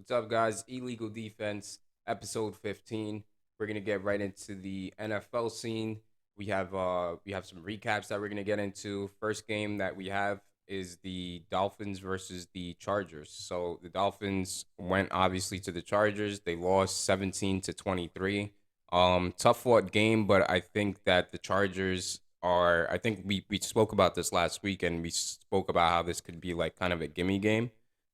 What's up, guys? Illegal Defense, episode 15. We're gonna get right into the NFL scene. We have some recaps that we're gonna get into. First game that we have is the Dolphins versus the Chargers. So the Dolphins went obviously to the Chargers. They lost 17-23. Tough fought game, but I think that the Chargers are. I think we spoke about this last week, and we spoke about how this could be like kind of a gimme game,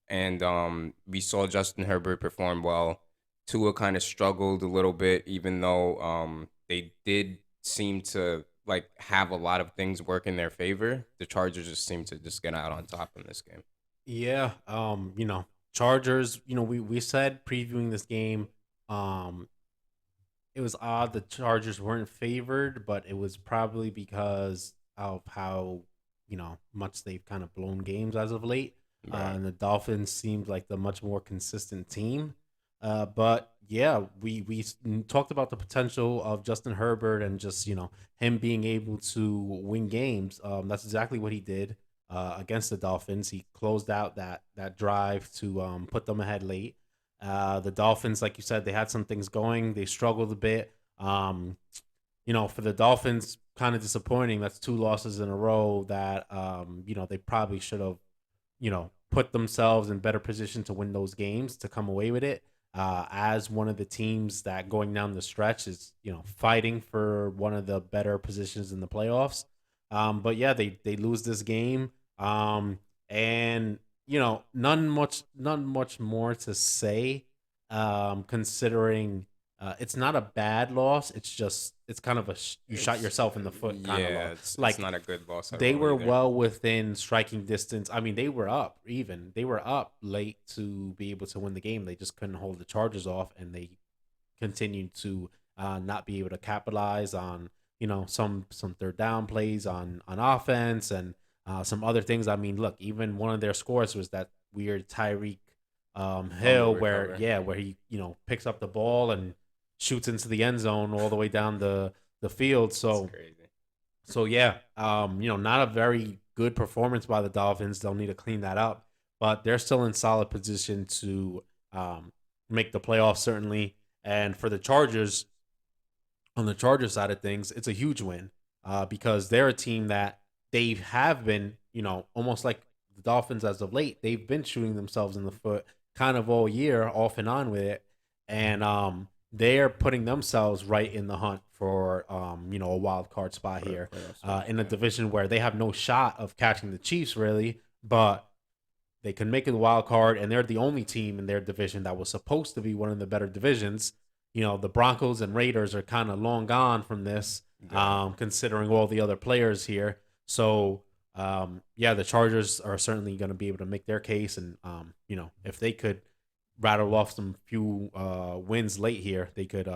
and we saw Justin Herbert perform well. Tua kind of struggled a little bit, even though they did seem to like have a lot of things work in their favor. The Chargers just seem to just get out on top in this game. Yeah, Chargers, we said previewing this game, um, it was odd the Chargers weren't favored, but it was probably because of how, much they've kind of blown games as of late. Right. And the Dolphins seemed like the much more consistent team. But yeah, we talked about the potential of Justin Herbert and just, him being able to win games. That's exactly what he did against the Dolphins. He closed out that drive to put them ahead late. The Dolphins, like you said, they had some things going. They struggled a bit. For the Dolphins, kind of disappointing. That's two losses in a row that they probably should have, put themselves in better position to win those games to come away with it. As one of the teams that going down the stretch is, fighting for one of the better positions in the playoffs. But yeah, they lose this game. And none much more to say. Considering it's not a bad loss. It's kind of you shot It's yourself in the foot kind of yeah, loss. it's Like not a good loss at they all were either. well within striking distance. I mean, they were up even. They were up late to be able to win the game. They just couldn't hold the Chargers off, and they continued to not be able to capitalize on some third down plays on offense and some other things. I mean, look, even one of their scores was that weird Tyreek Fumble Hill where recover. yeah where he picks up the ball and shoots into the end zone all the way down the field. It's So crazy. yeah, not a very good performance by the Dolphins. They'll need to clean that up, but they're still in solid position to make the playoffs certainly. And for the Chargers, on the Chargers side of things, it's a huge win because they're a team that they have been, almost like the Dolphins as of late. They've been shooting themselves in the foot kind of all year, off and on with it, and they're putting themselves right in the hunt for a wild card spot For a here playoff spot, in a yeah. division where they have no shot of catching the Chiefs really, but they can make it a wild card, and they're the only team in their division that was supposed to be one of the better divisions. The Broncos and Raiders are kind of long gone from this, Yeah. considering all the other players here. So, yeah, the Chargers are certainly going to be able to make their case, and if they could rattle off some few wins late here, they could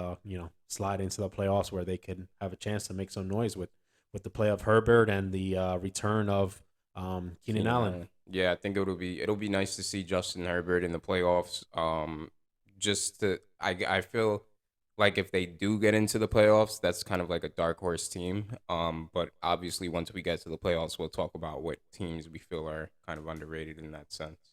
slide into the playoffs where they could have a chance to make some noise with the play of Herbert and the return of Keenan Keenan Allen. Allen. Yeah, I think it'll be nice to see Justin Herbert in the playoffs. Just to I feel like if they do get into the playoffs, that's kind of like a dark horse team. But obviously once we get to the playoffs, we'll talk about what teams we feel are kind of underrated in that sense.